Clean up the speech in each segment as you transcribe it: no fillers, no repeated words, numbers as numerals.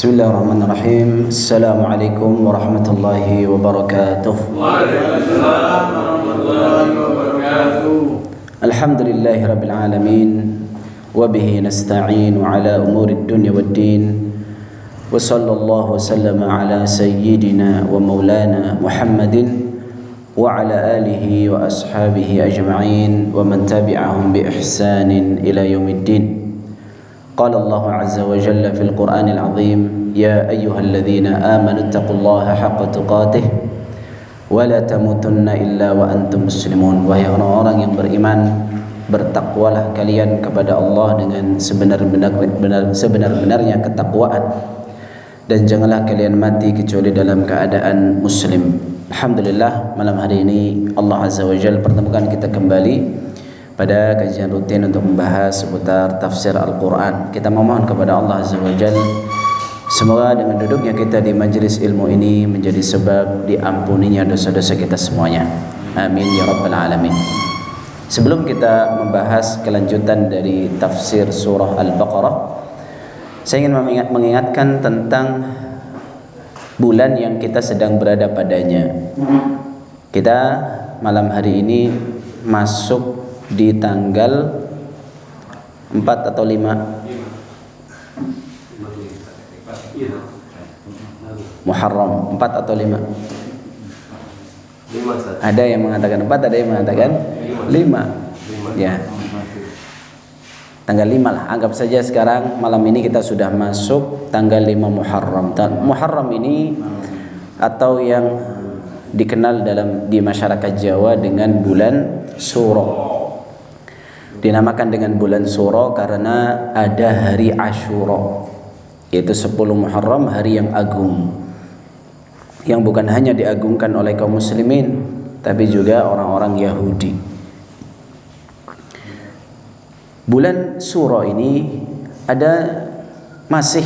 Bismillahirrahmanirrahim. Assalamualaikum warahmatullahi wabarakatuh. Waalaikumsalam warahmatullahi wabarakatuh. Alhamdulillahi rabbil alamin. Wa bihi nasta'inu ala umuri dunya waddin. Wa sallallahu wasallama ala sayyidina wa maulana Muhammadin wa ala alihi wa ashabihi ajma'in wa man tabi'ahum bi ihsanin ila yaumiddin. قال الله عز وجل في القرآن العظيم يا أيها الذين آمنوا اتقوا الله حق تقاته ولا تموتن إلا وأنتم مسلمون. Wahai orang-orang yang beriman, bertakwalah kalian kepada Allah dengan sebenar-benarnya ketakwaan, dan janganlah kalian mati kecuali dalam keadaan muslim. Alhamdulillah, malam hari ini Allah Azza wa Jalla pertemukan kita kembali pada kajian rutin untuk membahas seputar tafsir Al-Quran. Kita memohon kepada Allah Azza wa Jalla, semoga dengan duduknya kita di majelis ilmu ini menjadi sebab diampuninya dosa-dosa kita semuanya. Amin ya rabbal alamin. Sebelum kita membahas kelanjutan dari tafsir surah Al-Baqarah, saya ingin mengingatkan tentang bulan yang kita sedang berada padanya. Kita malam hari ini masuk di tanggal 4 atau 5 Muharram, 4 atau 5? Ada yang mengatakan 4, ada yang mengatakan 5. Ya. Tanggal 5 lah, anggap saja sekarang malam ini kita sudah masuk tanggal 5 Muharram. Muharram ini atau yang dikenal di masyarakat Jawa dengan bulan Suro. Dinamakan dengan bulan Suro karena ada hari Asyura, yaitu 10 Muharram, hari yang agung, yang bukan hanya diagungkan oleh kaum muslimin tapi juga orang-orang Yahudi. Bulan Suro ini masih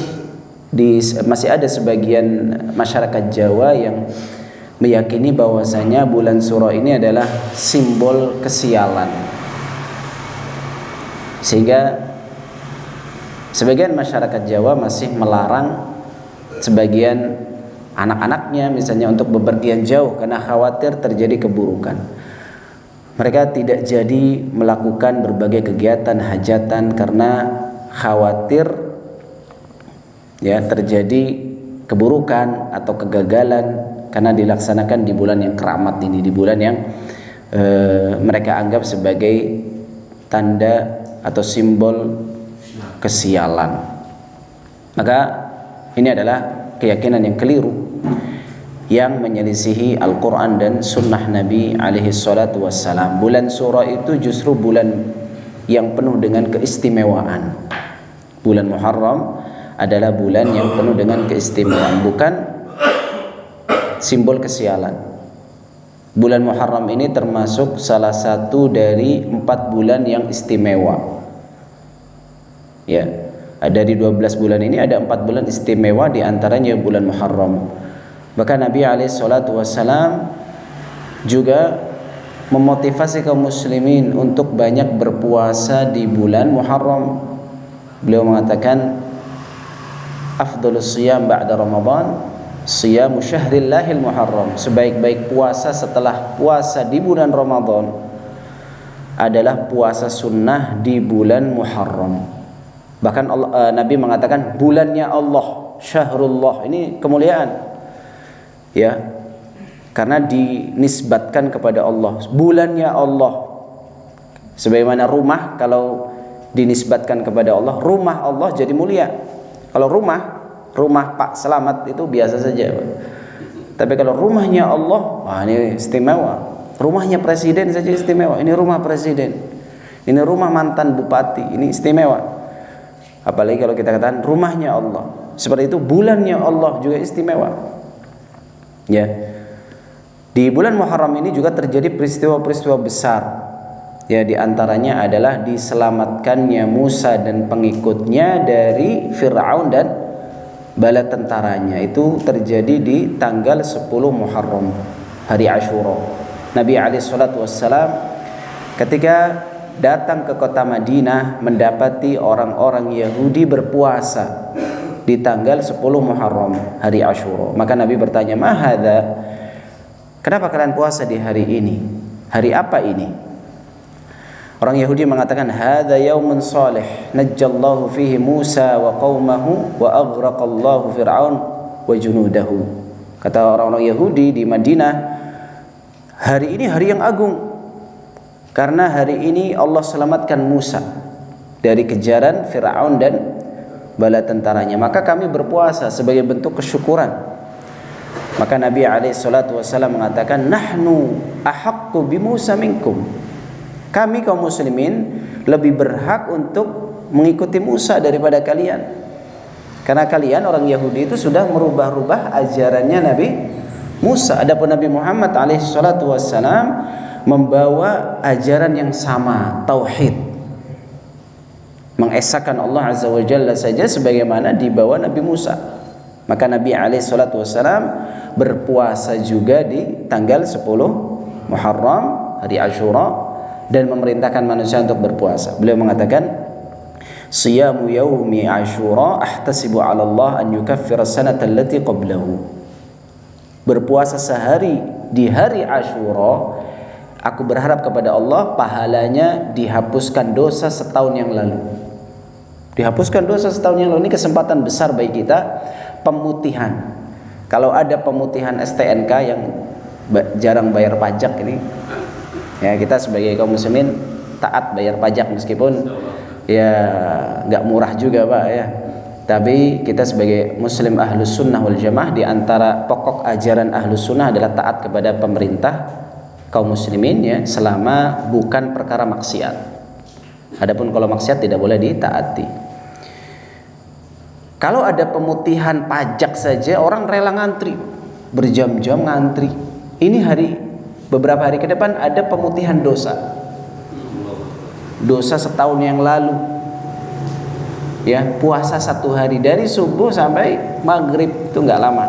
ada sebagian masyarakat Jawa yang meyakini bahwasanya bulan Suro ini adalah simbol kesialan, sehingga sebagian masyarakat Jawa masih melarang sebagian anak-anaknya misalnya untuk bepergian jauh karena khawatir terjadi keburukan. Mereka tidak jadi melakukan berbagai kegiatan hajatan karena khawatir terjadi keburukan atau kegagalan karena dilaksanakan di bulan yang keramat ini, di bulan yang mereka anggap sebagai tanda atau simbol kesialan. Maka ini adalah keyakinan yang keliru yang menyelisihi Al-Quran dan Sunnah Nabi alaihi salatu wassalam. Bulan Suro itu justru bulan yang penuh dengan keistimewaan. Bulan Muharram adalah bulan yang penuh dengan keistimewaan, bukan simbol kesialan. Bulan Muharram ini termasuk salah satu dari 4 bulan yang istimewa. Ya, dari 12 bulan ini ada 4 bulan istimewa, di antaranya bulan Muharram. Bahkan Nabi SAW juga memotivasi kaum muslimin untuk banyak berpuasa di bulan Muharram. Beliau mengatakan, afdhalus shiyam ba'da Ramadan siyamu syahrillahil Muharram. Sebaik-baik puasa setelah puasa di bulan Ramadan adalah puasa sunnah di bulan Muharram. Bahkan Nabi mengatakan bulannya Allah, syahrullah, ini kemuliaan, ya, karena dinisbatkan kepada Allah. Bulannya Allah, sebagaimana rumah kalau dinisbatkan kepada Allah, rumah Allah jadi mulia. Kalau rumah Pak Selamat itu biasa saja, tapi kalau rumahnya Allah, wah ini istimewa. Rumahnya presiden saja istimewa. Ini rumah presiden, ini rumah mantan bupati, ini istimewa. Apalagi kalau kita katakan rumahnya Allah. Seperti itu bulannya Allah juga istimewa. Ya. Di bulan Muharram ini juga terjadi peristiwa-peristiwa besar. Ya, di antaranya adalah diselamatkannya Musa dan pengikutnya dari Fir'aun dan bala tentaranya. Itu terjadi di tanggal 10 Muharram, hari Asyura. Nabi SAW ketika datang ke kota Madinah mendapati orang-orang Yahudi berpuasa di tanggal 10 Muharram, hari Asyura. Maka Nabi bertanya, "Ma hadza?" Kenapa kalian puasa di hari ini? Hari apa ini? Orang Yahudi mengatakan, "Hadza yaumun salih, najjallahu fihi Musa wa qaumahu wa aghraqallahu Fir'aun wa junudahu." Kata orang-orang Yahudi di Madinah, hari ini hari yang agung, karena hari ini Allah selamatkan Musa dari kejaran Fir'aun dan bala tentaranya. Maka kami berpuasa sebagai bentuk kesyukuran. Maka Nabi SAW mengatakan, "Nahnu ahaqqu bi Musa minkum." Kami kaum muslimin lebih berhak untuk mengikuti Musa daripada kalian. Karena kalian orang Yahudi itu sudah merubah-rubah ajarannya Nabi Musa. Adapun Nabi Muhammad SAW membawa ajaran yang sama, tauhid, mengesahkan Allah Azza wa Jalla saja sebagaimana dibawa Nabi Musa. Maka Nabi SAW berpuasa juga di tanggal 10 Muharram, hari Asyura, dan memerintahkan manusia untuk berpuasa. Beliau mengatakan, "Siyamu yaumi Asyura ahtasibu 'ala Allah an yukaffira sanata allati qablahu." Berpuasa sehari di hari Asyura, aku berharap kepada Allah pahalanya dihapuskan dosa setahun yang lalu. Dihapuskan dosa setahun yang lalu. Ini kesempatan besar bagi kita, pemutihan. Kalau ada pemutihan STNK yang jarang bayar pajak ini, ya kita sebagai kaum muslimin taat bayar pajak meskipun ya nggak murah juga Pak ya. Tapi kita sebagai muslim ahlus sunnah wal jamaah, di antara pokok ajaran ahlus sunnah adalah taat kepada pemerintah kaum muslimin ya, selama bukan perkara maksiat. Adapun kalau maksiat tidak boleh ditaati. Kalau ada pemutihan pajak saja orang rela ngantri, berjam-jam ngantri. Ini beberapa hari ke depan ada pemutihan dosa setahun yang lalu ya, puasa 1 hari dari subuh sampai maghrib, itu nggak lama.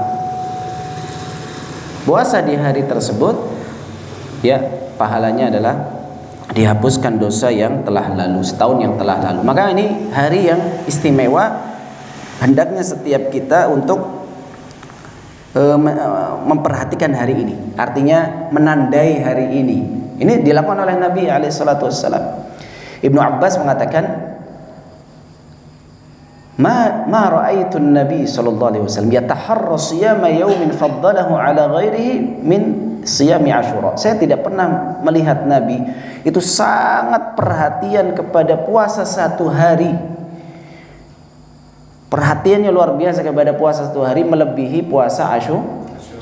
Puasa di hari tersebut ya, pahalanya adalah dihapuskan dosa yang telah lalu, setahun yang telah lalu. Maka ini hari yang istimewa, hendaknya setiap kita untuk memperhatikan hari ini, artinya menandai hari ini. Ini dilakukan oleh Nabi SAW. Ibnu Abbas mengatakan, ma ra'aitu Nabi sallallahu alaihi wasallam yataharra siyama yaumin faddalahu ala ghairihi min siyami Asyura. Saya tidak pernah melihat Nabi itu sangat perhatian kepada puasa 1 hari. Perhatiannya luar biasa kepada puasa 1 hari melebihi puasa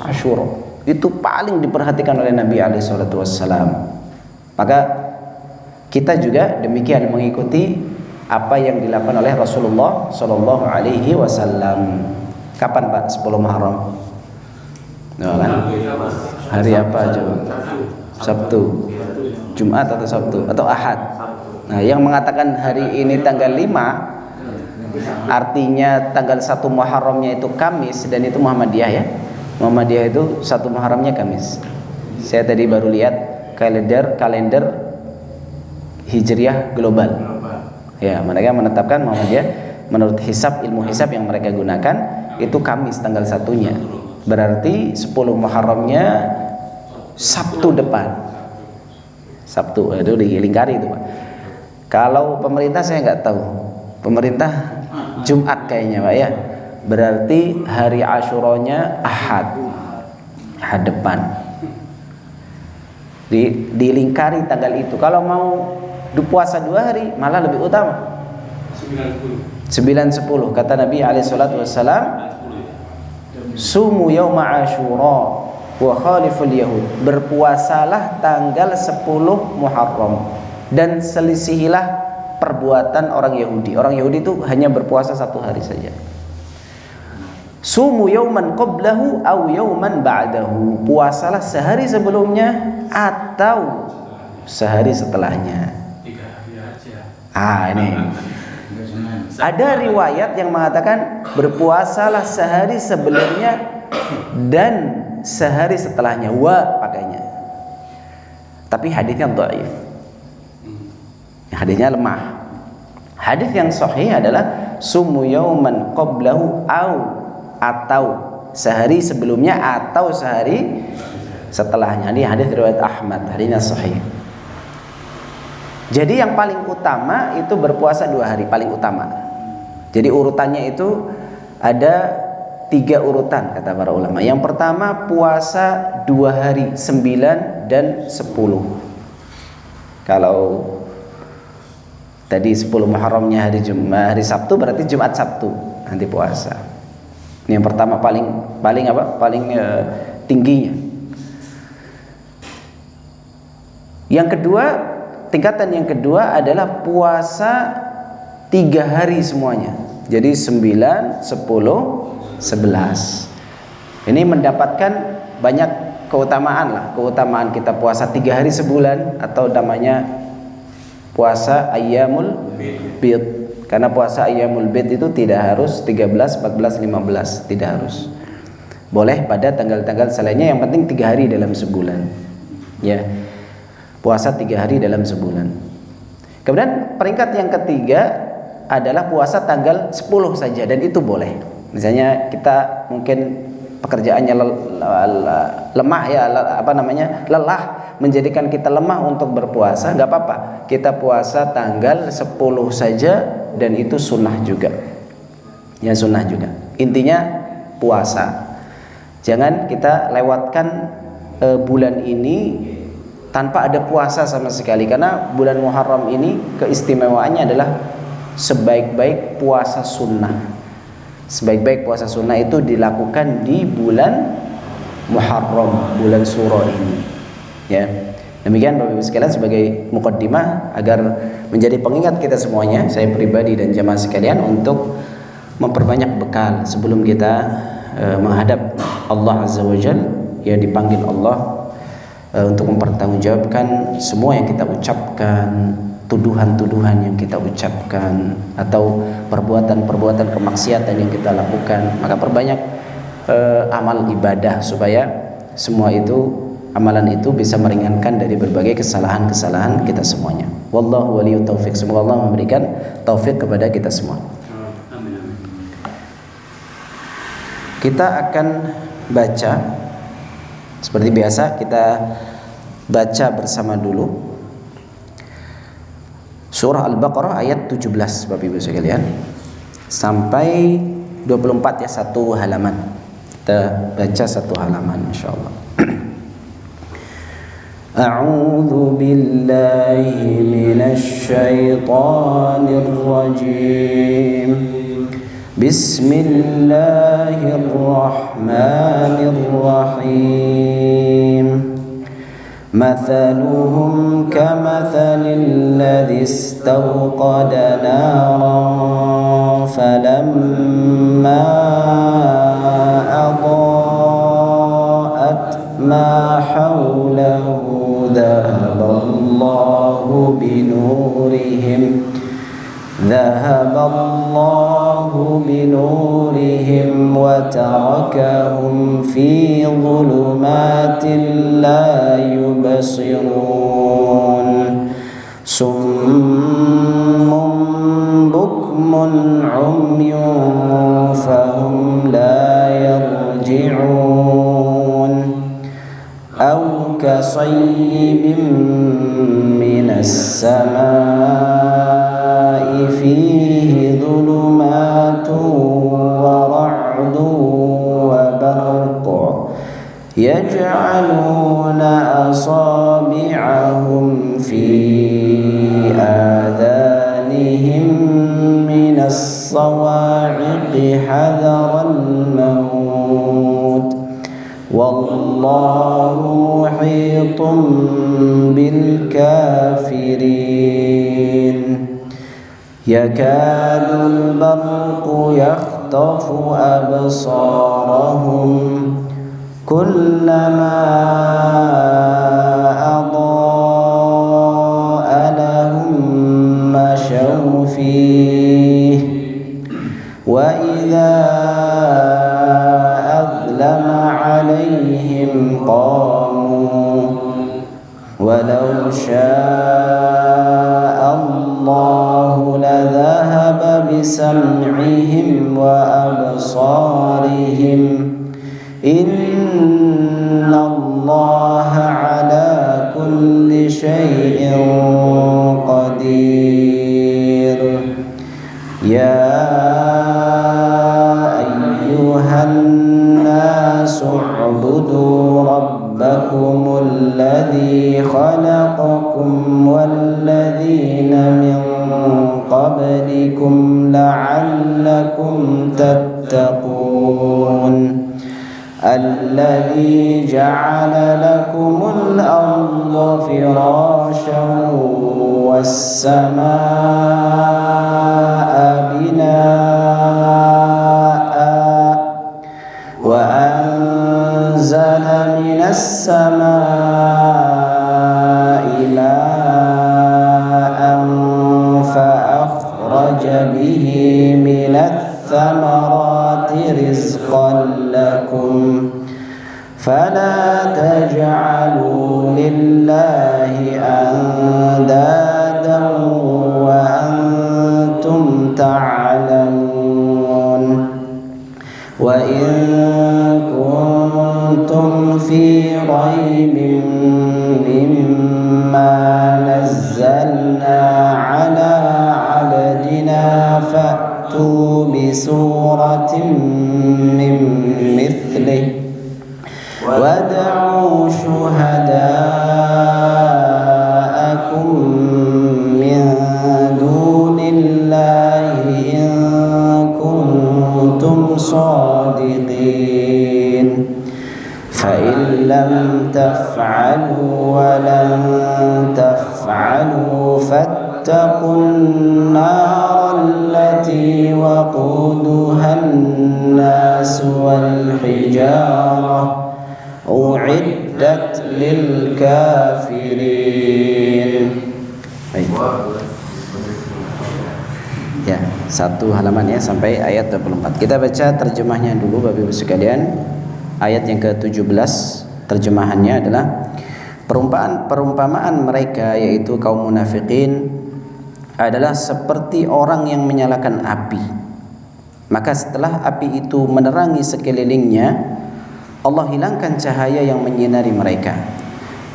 Asyura. Itu paling diperhatikan oleh Nabi SAW. Maka kita juga demikian mengikuti apa yang dilakukan oleh Rasulullah Sallallahu Alaihi Wasallam. Kapan Pak 10 Muharram? Nah, kan? Hari apa coba? Sabtu, Jumat atau Sabtu atau Ahad? Nah, yang mengatakan hari ini tanggal 5, artinya tanggal 1 Muharramnya itu Kamis, dan itu Muhammadiyah ya. Muhammadiyah itu 1 Muharramnya Kamis. Saya tadi baru lihat kalender Hijriah global. Ya, mereka menetapkan Muhammadiyah menurut ilmu hisab yang mereka gunakan itu Kamis tanggal 1-nya. Berarti 10 Muharramnya Sabtu depan. Sabtu itu dilingkari itu Pak. Kalau pemerintah saya nggak tahu. Pemerintah Jumat kayaknya Pak ya. Berarti hari Asyuranya Ahad depan. Dilingkari tanggal itu. Kalau mau puasa 2 hari malah lebih utama. 9-10 kata Nabi SAW, sumu yauma Asyura wa khaliful yahud. Berpuasalah tanggal 10 Muharram dan selisihilah perbuatan orang Yahudi. Orang Yahudi itu hanya berpuasa 1 hari saja. Sumu yauman qablahu aw yauman ba'dahu. Puasalah sehari sebelumnya atau sehari setelahnya. Ini ada riwayat yang mengatakan berpuasalah sehari sebelumnya dan sehari setelahnya, pakainya. Tapi hadisnya dhaif. Hadisnya lemah. Hadis yang sahih adalah sumu yauman qablahu atau sehari sebelumnya atau sehari setelahnya. Ini hadis riwayat Ahmad, hadisnya sahih. Jadi yang paling utama itu berpuasa 2 hari, paling utama. Jadi urutannya itu ada 3 urutan kata para ulama. Yang pertama puasa 2 hari, 9 dan 10. Kalau tadi 10 Muharramnya hari Jumat, hari Sabtu, berarti Jumat Sabtu nanti puasa. Ini yang pertama paling tingginya. Yang kedua, tingkatan yang kedua adalah puasa 3 hari semuanya. Jadi 9, 10, 11. Ini mendapatkan banyak keutamaan kita puasa 3 hari sebulan, atau namanya puasa ayyamul bid. Karena puasa ayyamul bid itu tidak harus 13, 14, 15, tidak harus. Boleh pada tanggal-tanggal selainnya, yang penting 3 hari dalam sebulan. Ya. Puasa 3 hari dalam sebulan. Kemudian peringkat yang ketiga adalah puasa tanggal 10 saja, dan itu boleh. Misalnya kita mungkin pekerjaannya lemah ya, lelah, menjadikan kita lemah untuk berpuasa, nggak apa-apa. Kita puasa tanggal 10 saja, dan itu sunnah juga. Ya, sunnah juga. Intinya puasa. Jangan kita lewatkan bulan ini tanpa ada puasa sama sekali, karena bulan Muharram ini keistimewaannya adalah sebaik-baik puasa sunnah. Sebaik-baik puasa sunnah itu dilakukan di bulan Muharram, bulan Suro ini. Ya, demikian Bapak Ibu sekalian sebagai muqaddimah agar menjadi pengingat kita semuanya, saya pribadi dan jamaah sekalian, untuk memperbanyak bekal sebelum kita menghadap Allah Azza wa Jalla, ya, dipanggil Allah untuk mempertanggungjawabkan semua yang kita ucapkan, tuduhan-tuduhan yang kita ucapkan, atau perbuatan-perbuatan kemaksiatan yang kita lakukan. Maka perbanyak amal ibadah supaya semua itu, amalan itu bisa meringankan dari berbagai kesalahan-kesalahan kita semuanya. Wallahu waliyut taufik. Semoga Allah memberikan taufik kepada kita semua. Kita akan baca seperti biasa, kita baca bersama dulu surah Al-Baqarah ayat 17 Bapak Ibu sekalian sampai 24 ya, 1 halaman. Kita baca 1 halaman insyaallah. A'udzu billahi minasy syaithanir rajim. Bismillahirrahmanirrahim. Mathaluhum kamathalil ladzi istawqada naran falamma adaa'at ma hawlahu dhahaballahu binurihim wa tarakahum fi dhulumatin la yubsirun summun bukmun umyun fahum la yarji'un aw kasayyibin minas samaa'i fihi dhulumatun wa ra'dun wa barqun yaj'aluna asabi'ahum fi adhanihim minas sawa'iqi hadaral maut wallahu muhitun bil kafirin yakadul barqu yakhtafu absarahum kullama adaa'a lahum mashaw fihi wa idza adlama 'alaihim qamu walau syaa'a Allahu la dhahaba بسمعهم وأبصارهم إن الله على كل شيء قدير يا أيها الناس اعبدوا ربكم الذي خلقكم والذين من قبلكم لعلكم تتقون الذي جعل لكم الأرض فراشا والسماء بناء وأنزل من السماء ماء فأخرج به من الثمرات رزقا لكم فلا تجعلوا لله أندادا وأنتم تعلمون وإن كنتم في ريب مما نزلنا على عبدنا فأتوا بسورة من مثله وادعوا شهداءكم من دون الله إن كنتم صادقين فإن لم تفعلوا ولن تفعلوا فاتقوا النار التي وقودها الناس والحجارة أعدت للكافرين. Ya, satu halaman ya sampai ayat 24. Kita baca terjemahnya dulu Bapak Ibu sekalian. Ayat yang ke-17 terjemahannya adalah perumpamaan mereka yaitu kaum munafikin adalah seperti orang yang menyalakan api. Maka setelah api itu menerangi sekelilingnya, Allah hilangkan cahaya yang menyinari mereka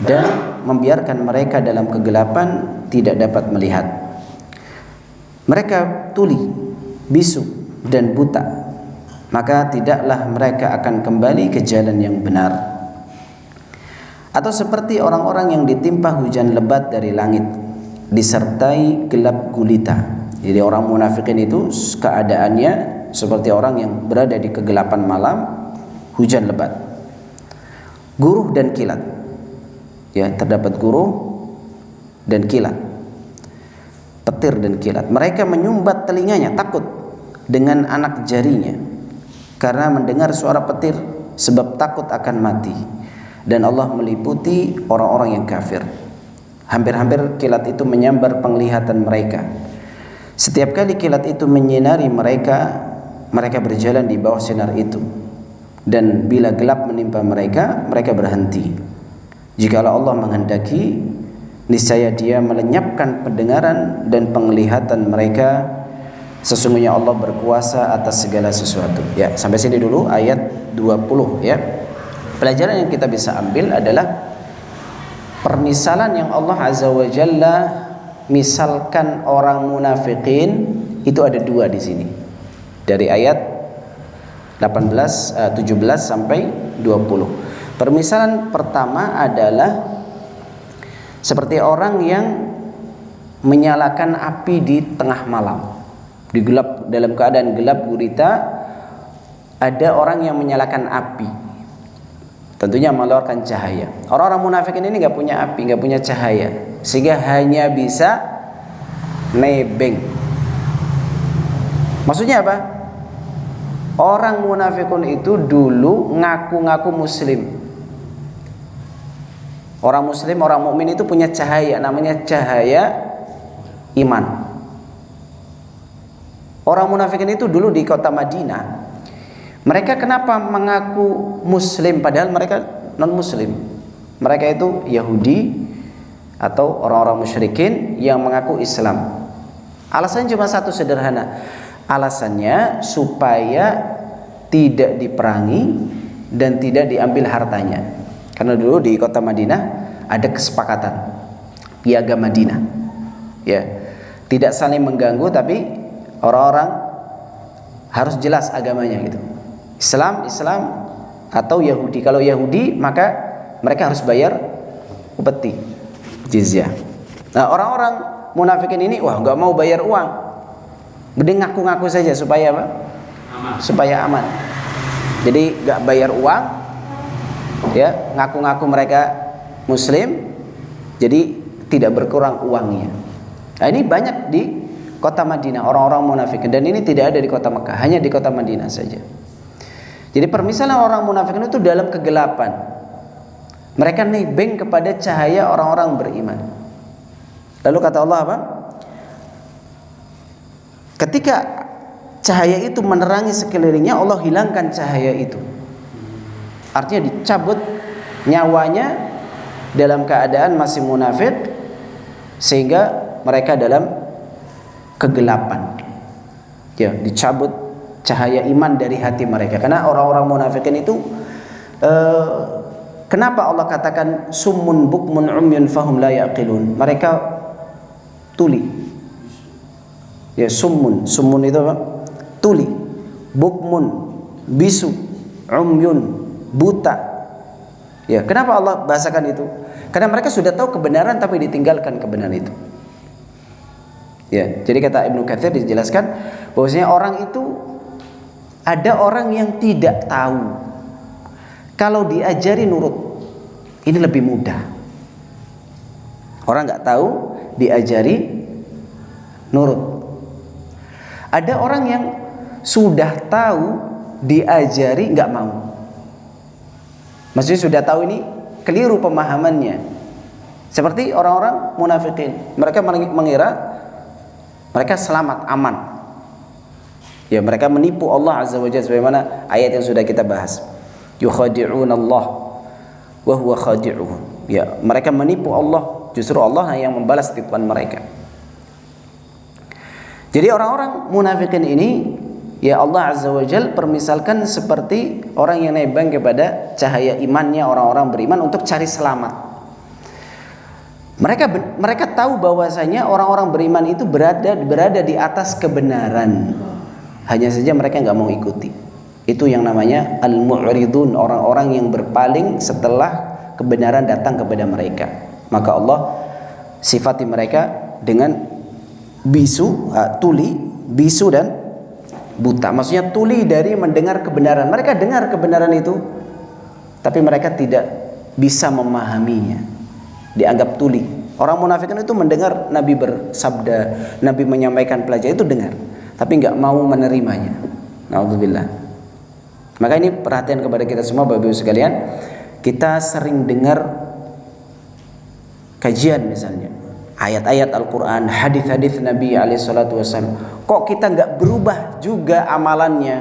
dan membiarkan mereka dalam kegelapan tidak dapat melihat. Mereka tuli, bisu dan buta. Maka tidaklah mereka akan kembali ke jalan yang benar. Atau seperti orang-orang yang ditimpa hujan lebat dari langit disertai gelap gulita. Jadi orang munafikin itu keadaannya seperti orang yang berada di kegelapan malam, hujan lebat, guruh dan kilat. Ya, terdapat guruh dan kilat, petir dan kilat. Mereka menyumbat telinganya takut dengan anak jarinya karena mendengar suara petir sebab takut akan mati. Dan Allah meliputi orang-orang yang kafir. Hampir-hampir kilat itu menyambar penglihatan mereka. Setiap kali kilat itu menyinari mereka, mereka berjalan di bawah sinar itu. Dan bila gelap menimpa mereka, mereka berhenti. Jikalau Allah menghendaki, niscaya Dia melenyapkan pendengaran dan penglihatan mereka. Sesungguhnya Allah berkuasa atas segala sesuatu. Ya, sampai sini dulu ayat 20 ya. Pelajaran yang kita bisa ambil adalah permisalan yang Allah Azza wa Jalla misalkan orang munafikin itu ada dua di sini. Dari ayat 17 sampai 20. Permisalan pertama adalah seperti orang yang menyalakan api di tengah malam. Di gelap, dalam keadaan gelap gulita, ada orang yang menyalakan api, tentunya mengeluarkan cahaya. Orang-orang munafikin ini nggak punya api, nggak punya cahaya, sehingga hanya bisa nebeng. Maksudnya apa? Orang munafikun itu dulu ngaku-ngaku muslim. Orang muslim, orang mukmin itu punya cahaya, namanya cahaya iman. Orang munafikin itu dulu di kota Madinah, mereka kenapa mengaku muslim padahal mereka non muslim? Mereka itu Yahudi atau orang-orang musyrikin yang mengaku Islam. Alasannya cuma satu sederhana, Alasannya supaya tidak diperangi dan tidak diambil hartanya. Karena dulu di kota Madinah ada kesepakatan piagam Madinah, ya, tidak saling mengganggu, tapi orang-orang harus jelas agamanya gitu. Islam atau Yahudi. Kalau Yahudi maka mereka harus bayar upeti, jizyah. Nah, orang-orang munafikin ini wah nggak mau bayar uang, mending ngaku-ngaku saja supaya apa? Supaya aman. Jadi nggak bayar uang, ya, ngaku-ngaku mereka Muslim, jadi tidak berkurang uangnya. Nah, ini banyak di kota Madinah orang-orang munafikin, dan ini tidak ada di kota Mekah, hanya di kota Madinah saja. Jadi permisalan orang munafikin itu dalam kegelapan. Mereka nebeng kepada cahaya orang-orang beriman. Lalu kata Allah apa? Ketika cahaya itu menerangi sekelilingnya, Allah hilangkan cahaya itu. Artinya dicabut nyawanya dalam keadaan masih munafik, sehingga mereka dalam kegelapan. Ya, dicabut cahaya iman dari hati mereka. Karena orang-orang munafikin itu kenapa Allah katakan summun bukmun umyun fahum la yaqilun? Mereka tuli. Ya, summun itu apa? Tuli, bukmun, bisu, umyun, buta. Ya, kenapa Allah bahasakan itu? Karena mereka sudah tahu kebenaran tapi ditinggalkan kebenaran itu. Ya, jadi kata Ibnu Katsir dijelaskan bahwasanya orang itu, ada orang yang tidak tahu, kalau diajari nurut, ini lebih mudah. Orang nggak tahu diajari nurut. Ada orang yang sudah tahu diajari nggak mau. Maksudnya sudah tahu ini keliru pemahamannya. Seperti orang-orang munafikin, mereka mengira mereka selamat, aman. Ya, mereka menipu Allah Azza wa Jalla sebagaimana ayat yang sudah kita bahas. Yukhadi'un Allah wa huwa khadi'uhum. Ya, mereka menipu Allah, justru Allah yang membalas tipuan mereka. Jadi orang-orang munafikin ini, ya, Allah Azza wa Jalla permisalkan seperti orang yang nebeng kepada cahaya imannya orang-orang beriman untuk cari selamat. Mereka tahu bahwasanya orang-orang beriman itu berada di atas kebenaran. Hanya saja mereka nggak mau ikuti. Itu yang namanya al-mu'ridun, orang-orang yang berpaling setelah kebenaran datang kepada mereka. Maka Allah sifati mereka dengan bisu, tuli, bisu dan buta. Maksudnya tuli dari mendengar kebenaran. Mereka dengar kebenaran itu, tapi mereka tidak bisa memahaminya. Dianggap tuli. Orang munafikin itu mendengar Nabi bersabda, Nabi menyampaikan pelajaran itu dengar, tapi nggak mau menerimanya. Na'udzubillah. Maka ini perhatian kepada kita semua Bapak Ibu sekalian. Kita sering dengar kajian misalnya, ayat-ayat Al-Quran, hadis-hadis Nabi SAW. Kok kita nggak berubah juga amalannya?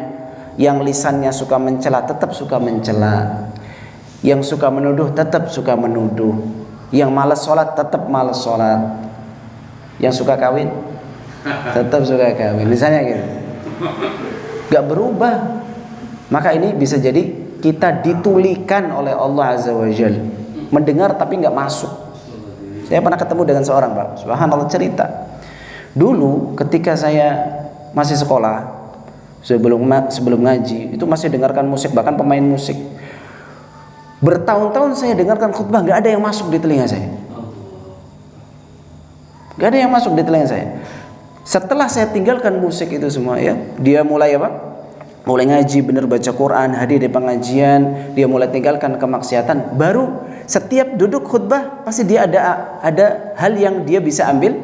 Yang lisannya suka mencela tetap suka mencela, yang suka menuduh tetap suka menuduh, yang malas sholat tetap malas sholat, yang suka kawin tetap suka kawin, misalnya gitu. Nggak berubah. Maka ini bisa jadi kita ditulikan oleh Allah Azza wa Jalla, mendengar tapi nggak masuk. Saya pernah ketemu dengan seorang Pak, subhanallah, cerita dulu ketika saya masih sekolah, sebelum ngaji itu masih dengarkan musik, bahkan pemain musik. Bertahun-tahun saya dengarkan khutbah, nggak ada yang masuk di telinga saya, nggak ada yang masuk di telinga saya. Setelah saya tinggalkan musik itu semua, ya, dia mulai apa? Mulai ngaji, bener baca Quran, hadir di pengajian, dia mulai tinggalkan kemaksiatan. Baru setiap duduk khutbah pasti dia ada hal yang dia bisa ambil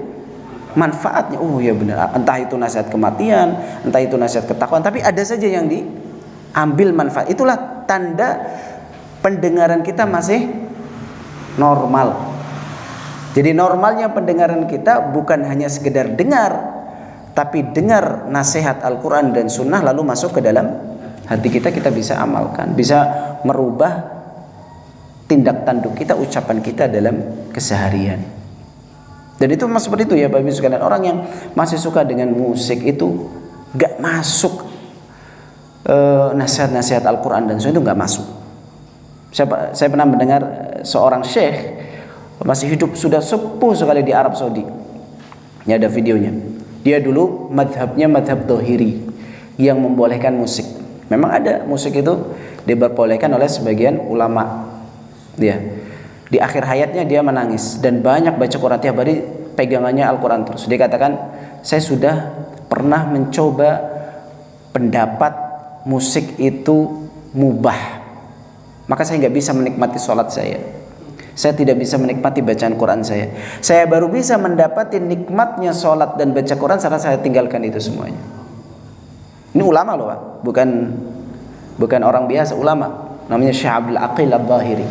manfaatnya. Oh ya benar, entah itu nasihat kematian, entah itu nasihat ketakwaan, tapi ada saja yang diambil manfaat. Itulah tanda pendengaran kita masih normal. Jadi normalnya pendengaran kita bukan hanya sekedar dengar, tapi dengar nasihat Al-Quran dan Sunnah lalu masuk ke dalam hati kita, kita bisa amalkan, bisa merubah tindak tanduk kita, ucapan kita dalam keseharian. Dan itu memang seperti itu ya Bapak Ibu sekalian. Orang yang masih suka dengan musik itu nggak masuk nasihat-nasihat Al-Quran dan Sunnah itu nggak masuk. Saya pernah mendengar seorang syekh masih hidup, sudah sepuh sekali di Arab Saudi. Ini ada videonya. Dia dulu madhabnya madhab Dhahiri yang membolehkan musik. Memang ada musik itu diperbolehkan oleh sebagian ulama. Di akhir hayatnya dia menangis dan banyak baca Quran tiap hari, pegangannya Al-Quran terus. Dia katakan, saya sudah pernah mencoba pendapat musik itu mubah, maka saya nggak bisa menikmati sholat saya tidak bisa menikmati bacaan Quran saya baru bisa mendapati nikmatnya sholat dan baca Quran setelah saya tinggalkan itu semuanya. Ini ulama loh Pak, bukan orang biasa, ulama, namanya Syekh Abdul Aqil Al-Dhahiri.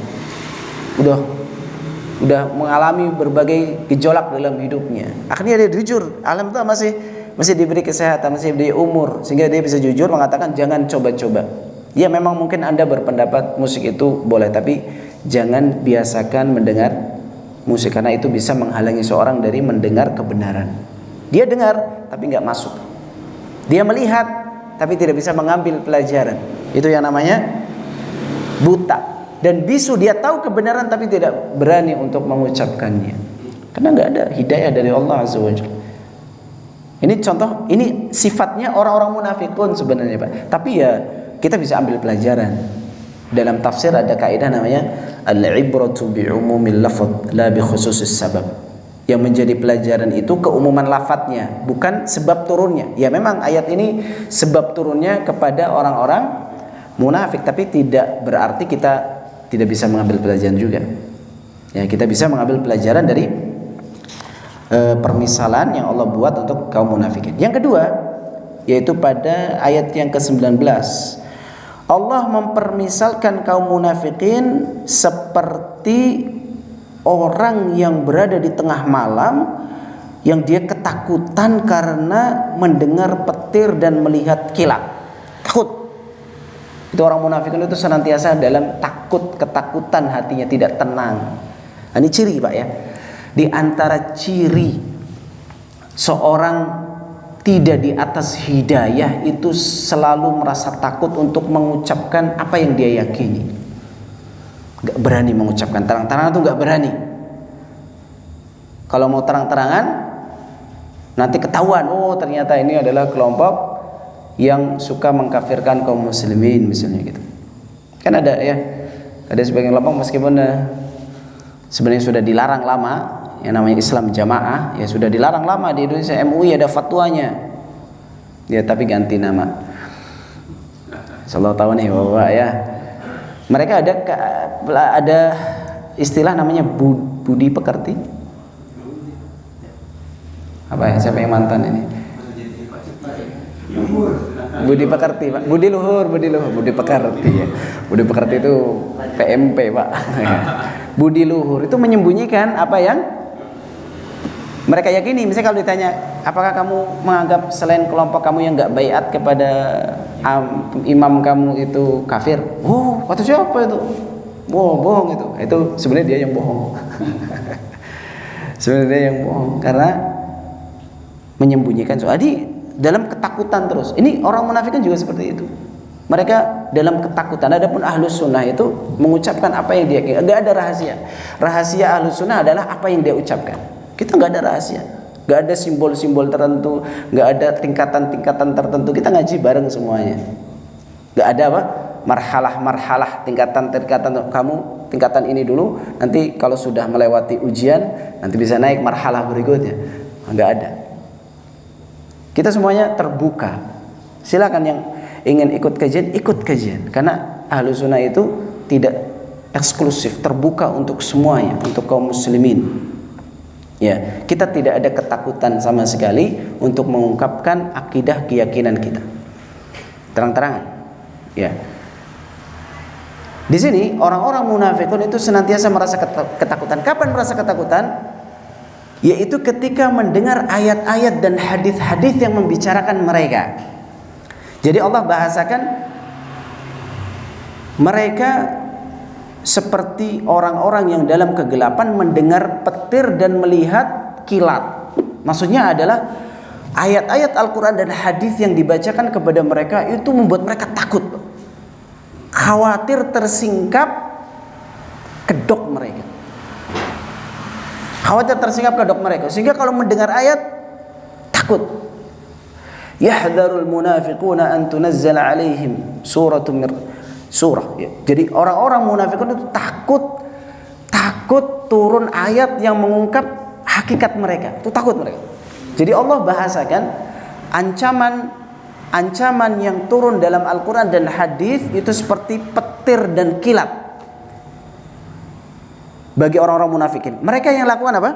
Udah mengalami berbagai gejolak dalam hidupnya. Akhirnya dia jujur, alhamdulillah masih diberi kesehatan, masih diberi umur, sehingga dia bisa jujur mengatakan jangan coba-coba. Ya memang mungkin Anda berpendapat musik itu boleh, tapi jangan biasakan mendengar musik, karena itu bisa menghalangi seorang dari mendengar kebenaran. Dia dengar tapi nggak masuk. Dia melihat tapi tidak bisa mengambil pelajaran. Itu yang namanya buta. Dan bisu, dia tahu kebenaran tapi tidak berani untuk mengucapkannya, karena nggak ada hidayah dari Allah Azza wa Jalla. Ini contoh, ini sifatnya orang-orang munafikun sebenarnya Pak. Tapi ya kita bisa ambil pelajaran. Dalam tafsir ada kaidah namanya al-ibratu bi'umumil lafadz la bi khususis sabab. Yang menjadi pelajaran itu keumuman lafadznya, bukan sebab turunnya. Ya memang ayat ini sebab turunnya kepada orang-orang munafik, tapi tidak berarti kita tidak bisa mengambil pelajaran juga. Ya, kita bisa mengambil pelajaran dari permisalan yang Allah buat untuk kaum munafikin. Yang kedua, yaitu pada ayat yang ke-19, Allah mempermisalkan kaum munafikin seperti orang yang berada di tengah malam, yang dia ketakutan karena mendengar petir dan melihat kilat. Takut. Itu orang munafikin itu senantiasa dalam ketakutan hatinya, tidak tenang. Nah, ini ciri Pak ya. Di antara ciri seorang tidak di atas hidayah itu selalu merasa takut untuk mengucapkan apa yang dia yakini. Gak berani mengucapkan, terang-terangan itu gak berani. Kalau mau terang-terangan nanti ketahuan, oh ternyata ini adalah kelompok yang suka mengkafirkan kaum muslimin misalnya gitu. Kan ada ya, ada sebagian kelompok meskipun sebenarnya sudah dilarang lama, yang namanya Islam Jamaah, ya sudah dilarang lama di Indonesia, MUI ada fatwanya. Ya tapi ganti nama. Insyaallah tahu nih Bapak ya. Mereka ada istilah namanya budi pekerti. Apa ya? Siapa yang mantan ini? Budi pekerti Pak, budi luhur, budi pekerti ya. Budi pekerti itu PMP Pak. Budi luhur itu menyembunyikan apa yang mereka yakini. Misalnya kalau ditanya, apakah kamu menganggap selain kelompok kamu yang nggak baiat kepada imam kamu itu kafir? Oh, kata siapa itu? Oh, bohong itu. Itu sebenarnya dia yang bohong. Sebenarnya dia yang bohong karena menyembunyikan. Jadi dalam ketakutan terus. Ini orang munafik kan juga seperti itu. Mereka dalam ketakutan. Adapun ahlus sunnah itu mengucapkan apa yang dia yakini. Enggak ada rahasia. Rahasia ahlus sunnah adalah apa yang dia ucapkan. Kita enggak ada rahasia. Enggak ada simbol-simbol tertentu, enggak ada tingkatan-tingkatan tertentu. Kita ngaji bareng semuanya. Enggak ada apa? Marhalah-marhalah, tingkatan-tingkatan. Kamu tingkatan ini dulu, nanti kalau sudah melewati ujian, nanti bisa naik marhalah berikutnya. Enggak ada. Kita semuanya terbuka. Silakan yang ingin ikut kajian, karena Ahlus Sunnah itu tidak eksklusif, terbuka untuk semuanya, untuk kaum muslimin. Ya, kita tidak ada ketakutan sama sekali untuk mengungkapkan akidah keyakinan kita. Terang-terangan. Ya. Di sini orang-orang munafikun itu senantiasa merasa ketakutan. Kapan merasa ketakutan? Yaitu ketika mendengar ayat-ayat dan hadis-hadis yang membicarakan mereka. Jadi Allah bahasakan mereka seperti orang-orang yang dalam kegelapan mendengar petir dan melihat kilat. Maksudnya adalah ayat-ayat Al-Quran dan hadis yang dibacakan kepada mereka itu membuat mereka takut, khawatir tersingkap kedok mereka, khawatir tersingkap kedok mereka, sehingga kalau mendengar ayat takut. Yahdharul munafiquna an tunazzala alaihim suratun surah. Jadi orang-orang munafikun itu takut turun ayat yang mengungkap hakikat mereka. Itu takut mereka. Jadi Allah bahasakan ancaman yang turun dalam Al-Quran dan hadis itu seperti petir dan kilat bagi orang-orang munafikin. Mereka yang lakukan apa?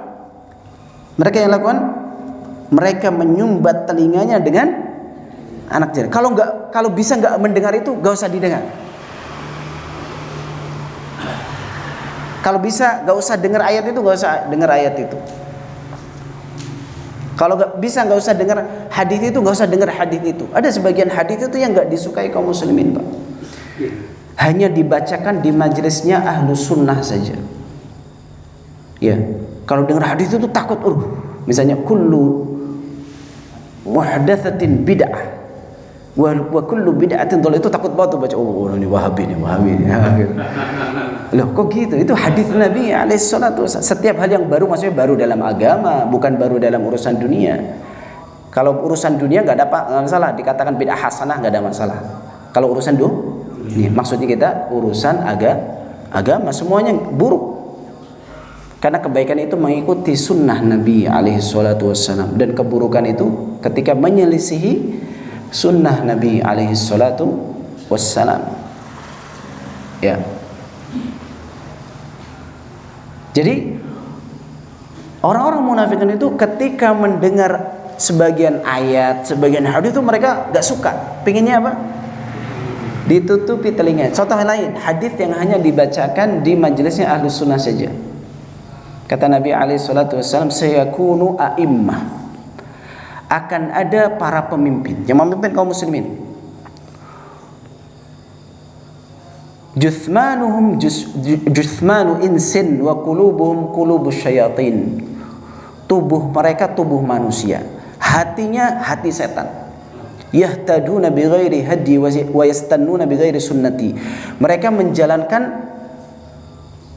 Mereka menyumbat telinganya dengan anak jari. Kalau bisa nggak mendengar itu, nggak usah didengar. Kalau bisa nggak usah dengar ayat itu, nggak usah dengar ayat itu. Kalau nggak bisa nggak usah dengar hadis itu, nggak usah dengar hadis itu. Ada sebagian hadis itu yang nggak disukai kaum muslimin, Pak. Hanya dibacakan di majelisnya ahlu sunnah saja. Ya, kalau dengar hadis itu takut. Misalnya kullu muhdatsatin bid'ah wa kullu bid'atin dhalalah, itu takut banget tuh baca. Ini Wahabi nih. Loh, kok gitu? Itu hadis Nabi alaihissalatu wassalam. Setiap hal yang baru, maksudnya baru dalam agama, bukan baru dalam urusan dunia. Kalau urusan dunia nggak ada masalah, dikatakan bid'ah hasanah nggak ada masalah. Kalau urusan dunia, maksudnya kita urusan agama semuanya buruk. Karena kebaikan itu mengikuti sunnah Nabi alaihissalatu wassalam, dan keburukan itu ketika menyelisihi sunnah Nabi alaihissalatu wassalam. Ya. Jadi orang-orang munafikin itu ketika mendengar sebagian ayat, sebagian hadis itu mereka gak suka. Pengennya apa? Ditutupi telinga. Contoh lain, hadis yang hanya dibacakan di majelisnya ahlu sunnah saja. Kata Nabi alaihissalatu wassalam, sayakunu a'immah, akan ada para pemimpin yang memimpin kaum muslimin. Juthmanuhum juthmanu insin wa qulubuhum qulubus syayatin. Tubuh mereka tubuh manusia, hatinya hati setan. Yahtaduna bighairi hadi wa yastannuna bighairi sunnati. Mereka menjalankan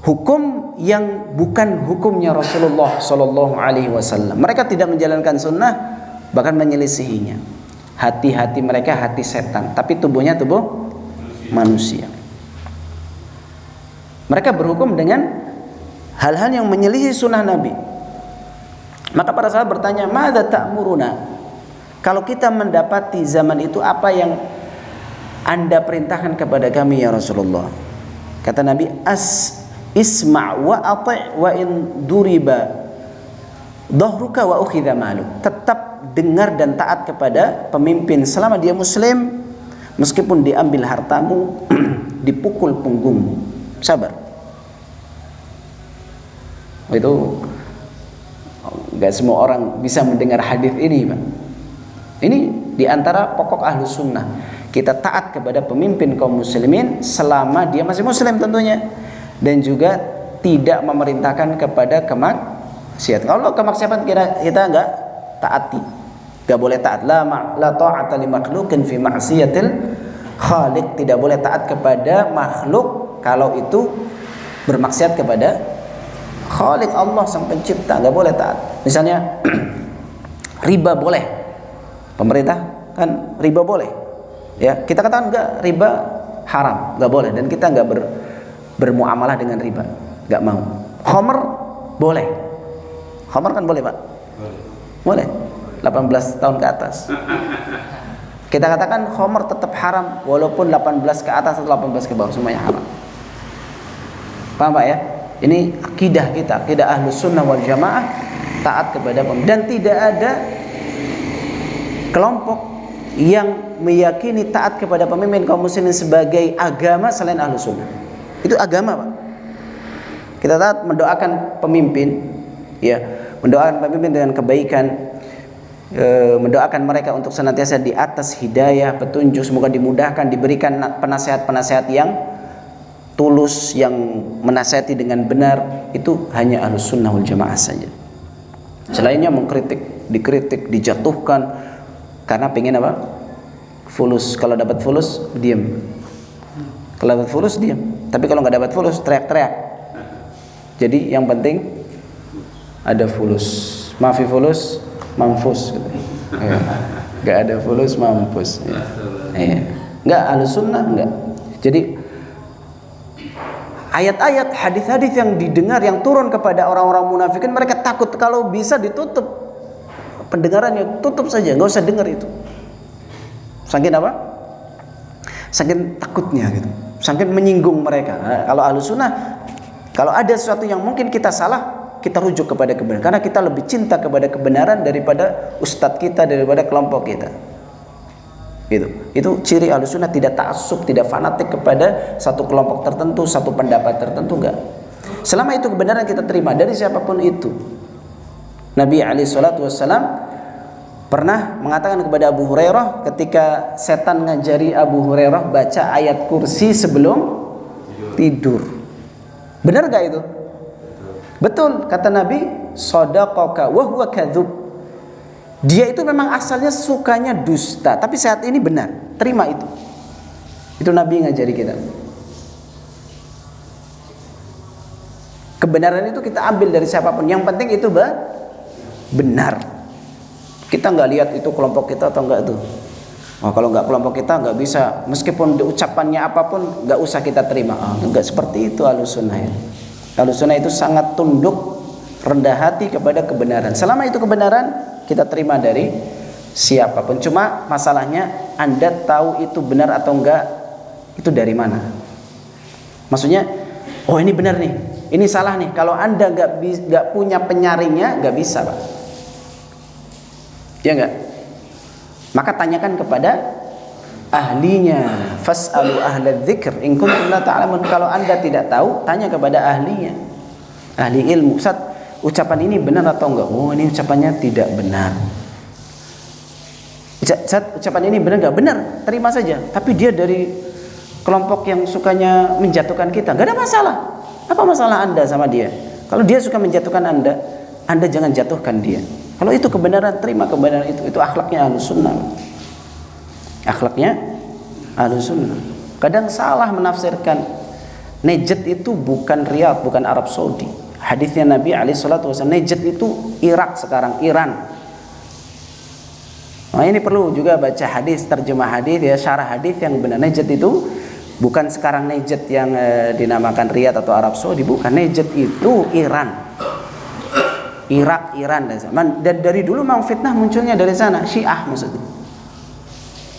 hukum yang bukan hukumnya Rasulullah sallallahu alaihi wasallam. Mereka tidak menjalankan sunnah, bahkan menyelisihinya. Hati-hati mereka hati setan, tapi tubuhnya tubuh manusia. Mereka berhukum dengan hal-hal yang menyelisihi sunnah Nabi. Maka para sahabat bertanya, "Madza ta'muruna?" Kalau kita mendapati zaman itu, apa yang Anda perintahkan kepada kami ya Rasulullah? Kata Nabi, isma' wa ati' wa in duriba dhahruka wa ukhidha maluk. Tetap dengar dan taat kepada pemimpin selama dia muslim, meskipun diambil hartamu, dipukul punggungmu. Sabar. Itu gak semua orang bisa mendengar hadis ini, Pak. Ini diantara pokok ahlu sunnah. Kita taat kepada pemimpin kaum muslimin selama dia masih muslim tentunya, dan juga tidak memerintahkan kepada kemaksiatan. Kalau kemaksiatan kita enggak taati, enggak boleh taat. La ta'ata li makhluqin fi ma'siyatil khaliq. Tidak boleh taat kepada makhluk kalau itu bermaksiat kepada Khaliq Allah sang pencipta, enggak boleh taat. Misalnya riba boleh. Pemerintah kan riba boleh. Ya, kita katakan enggak, riba haram, enggak boleh, dan kita enggak bermuamalah dengan riba, enggak mau. Khamr boleh. Khamr kan boleh, Pak? Boleh. 18 tahun ke atas. Kita katakan khamr tetap haram walaupun 18 ke atas atau 18 ke bawah, semuanya haram. Paham, Pak ya? Ini akidah kita, akidah Ahlus Sunnah wal Jamaah, taat kepada pemimpin, dan tidak ada kelompok yang meyakini taat kepada pemimpin kaum muslimin sebagai agama selain Ahlus Sunnah. Itu agama, Pak. Kita taat mendoakan pemimpin, ya, mendoakan pemimpin dengan kebaikan, mendoakan mereka untuk senantiasa di atas hidayah, petunjuk, semoga dimudahkan, diberikan penasehat-penasehat yang tulus, yang menasihati dengan benar. Itu hanya Ahlus Sunnah wal Jamaah saja. Selainnya mengkritik, dikritik, dijatuhkan karena pengen apa? Fulus. Kalau dapat fulus, diam. Kalau dapat fulus, diam. Tapi kalau nggak dapat fulus, teriak-teriak. Jadi yang penting ada fulus. Maafi fulus, mampus gitu. Ya. Nggak ada fulus, mampus. Ya. Ya. Nggak, Ahlus Sunnah nggak. Jadi ayat-ayat, hadis-hadis yang didengar, yang turun kepada orang-orang munafikin, mereka takut. Kalau bisa ditutup pendengarannya, tutup saja, nggak usah dengar itu. Saking apa? Saking takutnya gitu, saking menyinggung mereka. Nah, kalau Ahlus Sunnah, kalau ada sesuatu yang mungkin kita salah, kita rujuk kepada kebenaran, karena kita lebih cinta kepada kebenaran daripada ustadz kita, daripada kelompok kita. Itu ciri Ahlus Sunnah, tidak ta'assub, tidak fanatik kepada satu kelompok tertentu, satu pendapat tertentu, enggak. Selama itu kebenaran kita terima dari siapapun itu. Nabi SAW pernah mengatakan kepada Abu Hurairah ketika setan ngajari Abu Hurairah baca ayat kursi sebelum tidur. Benar gak itu? Betul, kata Nabi, shadaqaka wa huwa kadzub. Dia itu memang asalnya sukanya dusta, tapi saat ini benar. Terima itu. Itu Nabi ngajari kita. Kebenaran itu kita ambil dari siapapun. Yang penting itu benar. Kita nggak lihat itu kelompok kita atau enggak tuh. Oh, kalau nggak kelompok kita nggak bisa. Meskipun ucapannya apapun nggak usah kita terima. Nggak seperti itu Ahlus Sunnah ya. Ahlus Sunnah itu sangat tunduk, rendah hati kepada kebenaran. Selama itu kebenaran, kita terima dari siapapun. Cuma masalahnya Anda tahu itu benar atau enggak, itu dari mana? Maksudnya, oh ini benar nih, ini salah nih. Kalau Anda nggak punya penyaringnya, nggak bisa, Pak. Ya enggak? Maka tanyakan kepada ahlinya. Fas'alu ahla dzikr in kuntum la ta'lamun. Kalau Anda tidak tahu, tanya kepada ahlinya. Ahli ilmu. Ucapan ini benar atau enggak? Oh, ini ucapannya tidak benar. Ucapan ini benar enggak? Benar, terima saja. Tapi dia dari kelompok yang sukanya menjatuhkan kita. Enggak ada masalah. Apa masalah Anda sama dia? Kalau dia suka menjatuhkan Anda jangan jatuhkan dia. Kalau itu kebenaran, terima kebenaran itu. Itu akhlaknya Ahlus Sunnah. Akhlaknya Ahlus Sunnah. Kadang salah menafsirkan. Najd itu bukan Riyadh, bukan Arab Saudi. Hadisnya Nabi SAW, Najd itu Irak sekarang, Iran. Nah, ini perlu juga baca hadis, terjemah hadis ya, syarah hadis yang benar. Najd itu bukan sekarang Najd yang dinamakan Riyadh atau Arab Saudi, bukan. Najd itu Iran. Irak, Iran dan dari dulu memang fitnah munculnya dari sana, Syiah maksudnya.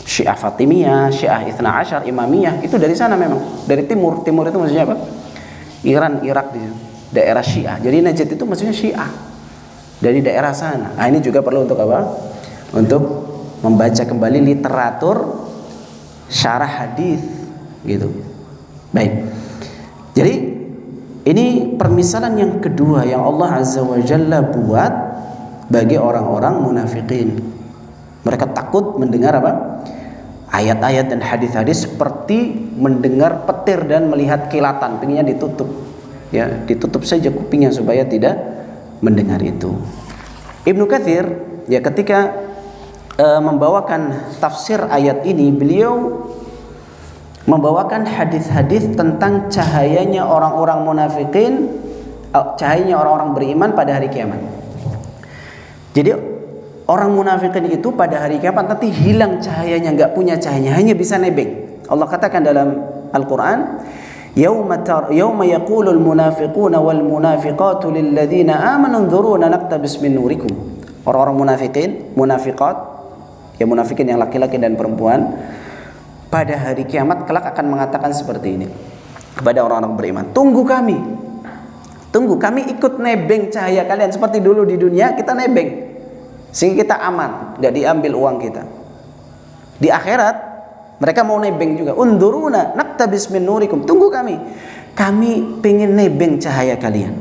Syiah Fatimiyah, Syiah Itsna Asyar, Imamiyah, itu dari sana memang. Dari timur. Timur itu maksudnya apa? Iran, Irak di daerah Syiah. Jadi Najd itu maksudnya Syiah. Dari daerah sana. Nah, ini juga perlu untuk apa? Untuk membaca kembali literatur syarah hadis gitu. Baik. Jadi ini permisalan yang kedua yang Allah Azza wa Jalla buat bagi orang-orang munafikin. Mereka takut mendengar apa? Ayat-ayat dan hadis-hadis seperti mendengar petir dan melihat kilatan, pengennya ditutup. Ya, ditutup saja kupingnya supaya tidak mendengar itu. Ibnu Katsir ya ketika membawakan tafsir ayat ini, beliau membawakan hadis-hadis tentang cahayanya orang-orang munafikin, cahayanya orang-orang beriman pada hari kiamat. Jadi orang munafikin itu pada hari kiamat nanti hilang cahayanya, enggak punya cahayanya, hanya bisa nebeng. Allah katakan dalam Al-Qur'an, yauma yaqulul munafiquna wal munafiqatu lil ladzina amanu nzuruna naqtabis min nurikum. Orang-orang munafikin, munafiqat, ya munafikin yang laki-laki dan perempuan, pada hari kiamat kelak akan mengatakan seperti ini kepada orang-orang beriman, tunggu kami ikut nebeng cahaya kalian. Seperti dulu di dunia kita nebeng sehingga kita aman, tidak diambil uang kita. Di akhirat mereka mau nebeng juga, unduruna naktabis min nurikum, tunggu kami pengen nebeng cahaya kalian.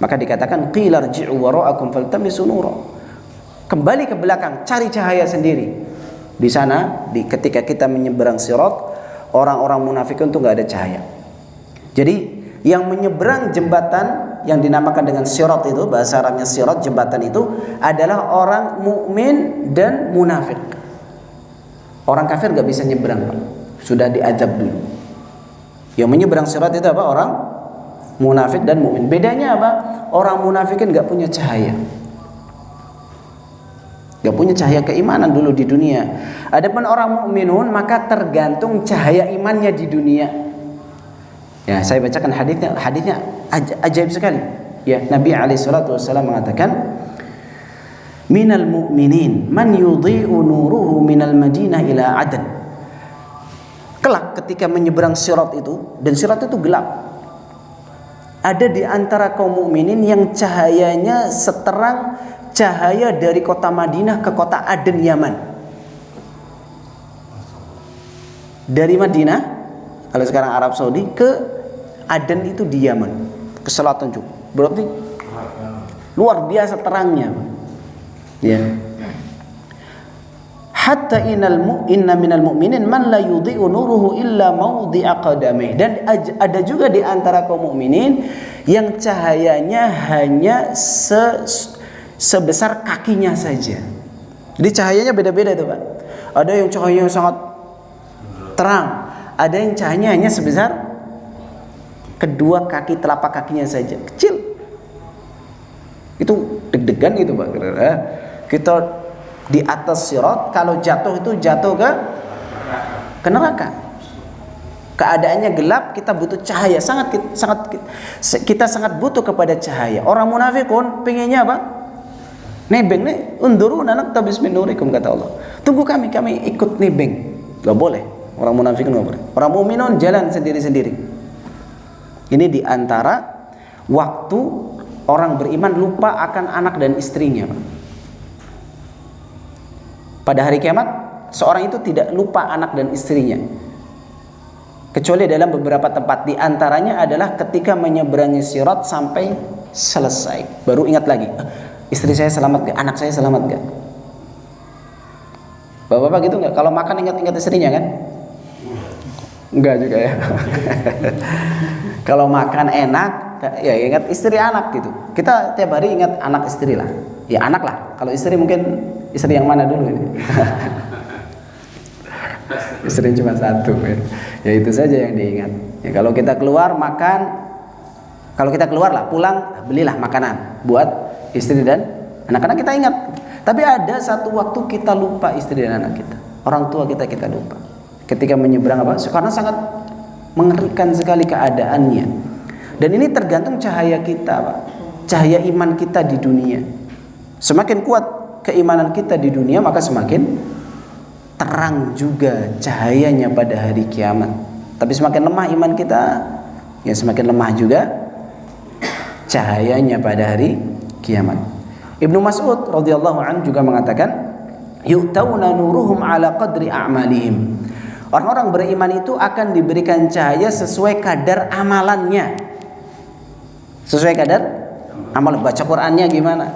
Maka dikatakan qila rji'u wara'akum faltamisu nura, kembali ke belakang cari cahaya sendiri. Di sana, ketika kita menyeberang sirat, orang-orang munafik itu nggak ada cahaya. Jadi yang menyeberang jembatan yang dinamakan dengan sirat itu, bahasa Arabnya sirat, jembatan itu adalah orang mukmin dan munafik. Orang kafir nggak bisa nyebrang, Pak. Sudah diazab dulu. Yang menyeberang sirat itu apa? Orang munafik dan mukmin. Bedanya apa? Orang munafik kan nggak punya cahaya. Gak punya cahaya keimanan dulu di dunia. Adapun orang mukminun maka tergantung cahaya imannya di dunia. Ya, saya bacakan hadisnya ajaib sekali. Ya, Nabi SAW mengatakan, minal mu'minin man yudhi'u nuruhu minal madinah ila Adan. Kelak ketika menyeberang sirat itu, dan sirat itu gelap, ada di antara kaum mukminin yang cahayanya seterang cahaya dari kota Madinah ke kota Aden, Yaman. Dari Madinah, kalau sekarang Arab Saudi, ke Aden itu di Yaman, ke selatan juga. Berarti luar biasa terangnya. Ya. Hatta inna minal mu'minin man la yudhi'u nuruhu illa mawdi'a qadamih. Dan ada juga di antara kaum mukminin yang cahayanya hanya sebesar kakinya saja. Jadi cahayanya beda-beda itu, Pak. Ada yang cahayanya sangat terang, ada yang cahayanya hanya sebesar kedua kaki telapak kakinya saja, kecil. Itu deg-degan gitu, Pak. Kita di atas sirat, kalau jatuh itu jatuh ke neraka. Keadaannya gelap, kita butuh cahaya, kita sangat butuh kepada cahaya. Orang munafikun pengennya apa? Nebeng nih, unduruna naktabis min nurikum, kata Allah. Tunggu kami ikut nebeng. Gak boleh. Orang munafik gak boleh. Orang mukminun jalan sendiri-sendiri. Ini diantara waktu orang beriman lupa akan anak dan istrinya. Pada hari kiamat, seorang itu tidak lupa anak dan istrinya. Kecuali dalam beberapa tempat. Di antaranya adalah ketika menyeberangi sirat sampai selesai, baru ingat lagi, istri saya selamat gak? Anak saya selamat gak? Bapak-bapak gitu gak? Kalau makan ingat-ingat istrinya kan? Enggak juga ya. Kalau makan enak, ya ingat istri anak gitu. Kita tiap hari ingat anak istri lah. Ya anak lah. Kalau istri mungkin istri yang mana dulu ini? Istri cuma satu ya. Ya itu saja yang diingat. Ya, kalau kita keluar makan, kalau kita keluar lah pulang, belilah makanan buat istri dan anak-anak, kita ingat. Tapi ada satu waktu kita lupa istri dan anak kita, orang tua kita lupa. Ketika menyeberang apa? Karena sangat mengerikan sekali keadaannya. Dan ini tergantung cahaya kita, Pak. Cahaya iman kita di dunia. Semakin kuat keimanan kita di dunia, maka semakin terang juga cahayanya pada hari kiamat. Tapi semakin lemah iman kita, ya semakin lemah juga cahayanya pada hari kiamat. Ibnu Mas'ud radhiyallahu anhu juga mengatakan, yu'tauna nuruhum ala qadri a'malihim. Orang-orang beriman itu akan diberikan cahaya sesuai kadar amalannya. Sesuai kadar amal. Baca Qur'annya gimana?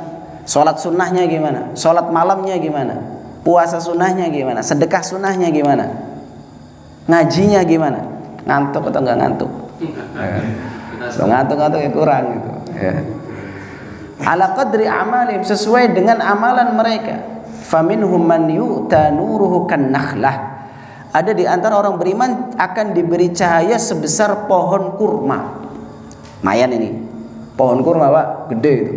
Sholat sunnahnya gimana? Sholat malamnya gimana? Puasa sunnahnya gimana? Sedekah sunnahnya gimana? Ngajinya gimana? Ngantuk atau enggak ngantuk? So, ngantuk-ngantuk ya kurang gitu. Ya. Ala qadri amalim, sesuai dengan amalan mereka. Faminhum man yu'ta nuruhu kan nakhlah. Ada di antara orang beriman akan diberi cahaya sebesar pohon kurma. Mayan ini. Pohon kurma, Pak, gede itu.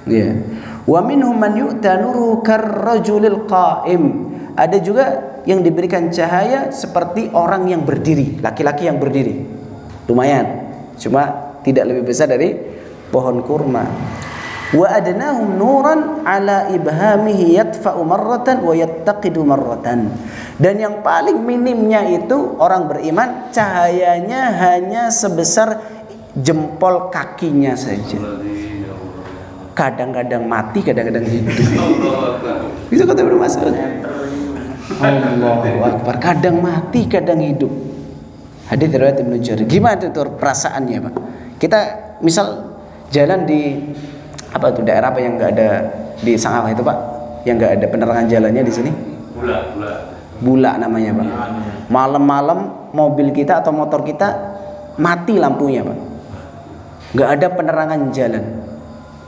Iya. Wa minhum man yu'ta nuruhu karrajulil qa'im. Ada juga yang diberikan cahaya seperti orang yang berdiri, laki-laki yang berdiri. Lumayan. Cuma tidak lebih besar dari pohon kurma. Wa adnahum nuran ala ibhamihi yatfa'u marratan wa yattaqidu marratan. Dan yang paling minimnya itu orang beriman cahayanya hanya sebesar jempol kakinya saja. Kadang-kadang mati, kadang-kadang hidup. Itu kata Ibnu Mas'ud. Allahu Akbar. Kadang mati, kadang hidup. Hadis riwayat Ibnu Jarir. Gimana itu perasaannya, Pak? Kita misal jalan di apa itu daerah apa yang enggak ada di Sangala itu, Pak? Yang enggak ada penerangan jalannya di sini? Bula namanya, Pak. Malam-malam mobil kita atau motor kita mati lampunya, Pak. nggak ada penerangan jalan,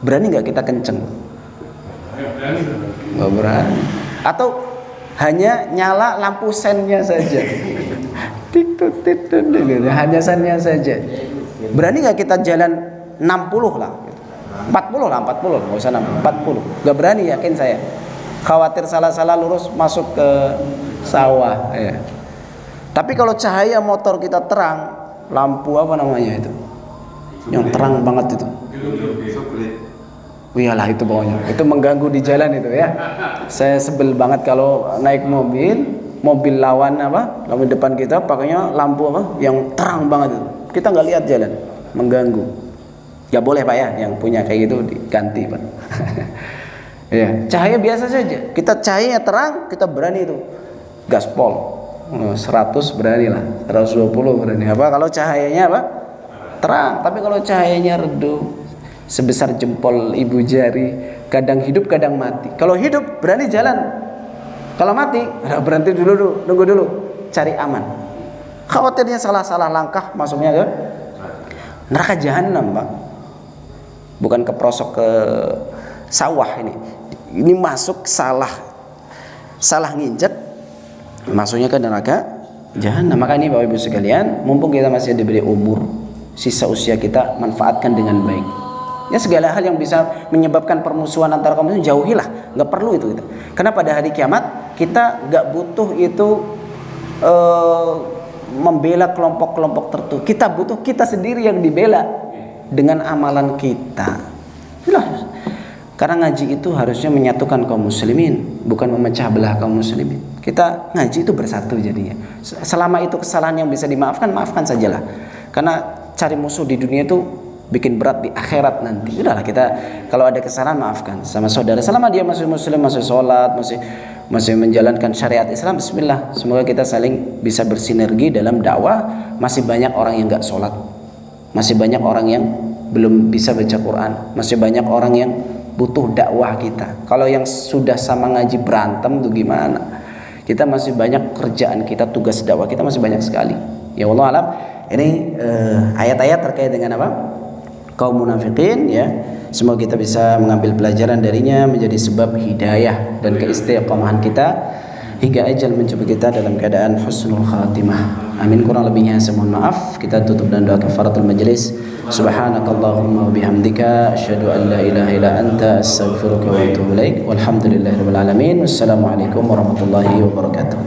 berani nggak kita kenceng? Nggak berani. Atau hanya nyala lampu sennya saja, hanya sennya saja. Berani nggak kita jalan 60 lah, 40 lah, 40 nggak usah 40. Nggak berani, yakin saya. Khawatir salah-salah lurus masuk ke sawah. Ya. Tapi kalau cahaya motor kita terang, lampu apa namanya itu, yang terang banget itu, iyalah itu pokoknya, itu mengganggu di jalan itu ya. Saya sebel banget kalau naik mobil lawan lawan depan kita pakainya lampu yang terang banget itu, kita nggak lihat jalan, mengganggu. Gak boleh Pak ya, yang punya kayak gitu diganti Pak. Ya, cahaya biasa saja, kita cahayanya terang, kita berani itu gaspol 100 berani lah, 120 berani. Kalau cahayanya terang. Tapi kalau cahayanya redup sebesar jempol ibu jari, kadang hidup kadang mati. Kalau hidup berani jalan, kalau mati berhenti dulu, nunggu dulu, cari aman. Khawatirnya salah-salah langkah masuknya ke neraka jahanam Pak, bukan keprosok ke sawah. Ini masuk salah nginjek, masuknya ke neraka jahanam. Maka ini Bapak Ibu sekalian, mumpung kita masih diberi umur, sisa usia kita manfaatkan dengan baik. Ya, segala hal yang bisa menyebabkan permusuhan antara kaum muslimin jauhilah, nggak perlu itu. Karena pada hari kiamat kita nggak butuh itu membela kelompok-kelompok tertentu. Kita butuh kita sendiri yang dibela dengan amalan kita. Karena ngaji itu harusnya menyatukan kaum muslimin, bukan memecah belah kaum muslimin. Kita ngaji itu bersatu jadinya. Selama itu kesalahan yang bisa dimaafkan, maafkan sajalah. Karena cari musuh di dunia itu bikin berat di akhirat nanti. Udahlah, kita kalau ada kesalahan maafkan sama saudara. Selama dia masih muslim, masih sholat, masih menjalankan syariat Islam, bismillah. Semoga kita saling bisa bersinergi dalam dakwah. Masih banyak orang yang nggak sholat, masih banyak orang yang belum bisa baca Quran, masih banyak orang yang butuh dakwah kita. Kalau yang sudah sama ngaji berantem tuh gimana? Kita masih banyak kerjaan kita, tugas dakwah kita masih banyak sekali. Ya Allah alam. Ini ayat-ayat terkait dengan kaum munafikin ya. Semoga kita bisa mengambil pelajaran darinya, menjadi sebab hidayah dan keistiqomahan kita hingga ajal menjemput kita dalam keadaan husnul khatimah. Amin. Kurang lebihnya saya mohon maaf. Kita tutup dengan doa kafaratul majlis. Subhanakallahumma wa bihamdika asyhadu an la ilaha illa anta astaghfiruka wa atubu ilaik. Walhamdulillahirabbil alamin. Wassalamualaikum warahmatullahi wabarakatuh.